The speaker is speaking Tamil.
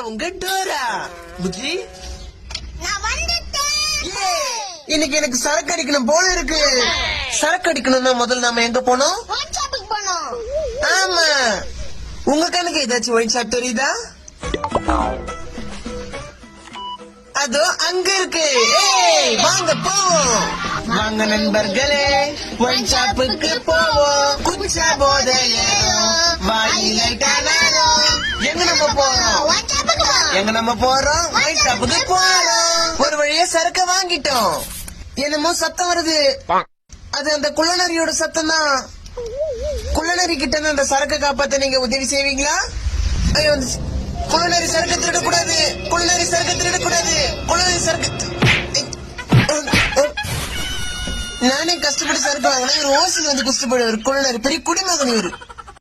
உங்க டோரா புஜி, இன்னைக்கு எனக்கு சரக்கு அடிக்கணும் போல இருக்கு. சரக்கு அடிக்கணும்னா முதல்ல நாம எங்க போனோம்? ஆமா, உங்க கணக்கு ஏதாச்சும் ஒயின் ஷாப் தெரியுதா? அதோ அங்க இருக்கு. வாங்க போவோம். வாங்க நண்பர்களே, ஒயின் ஷாப்புக்கு போவோம். குச்சா போதையே வாயிலை காணோம். எங்க நம்ம போறோம்? ஒயின் ஷாப்புக்கு போறோம். ஒரு வழியா சரக்க வாங்கிட்டோம். என்னமோ சத்தம் வருது. அது அந்த குள்ளநரியோட சத்தம் தான். குள்ளநரி கிட்ட இருந்து அந்த சரக்க காப்பாத்த நீங்க உதவி செய்வீங்களா? ஐயோ, குள்ளநரி சரக்கு திருடக்கூடாது. குள்ளநரி சரக்கு திருடக்கூடாது. குள்ளநரி சரக்கு. நானே கஷ்டப்பட்டு சரக்கு வாங்கினா இவர் ஓசில் வந்து கஷ்டப்படுவார். குள்ளநரி பெரிய குடிமகன் இவரு.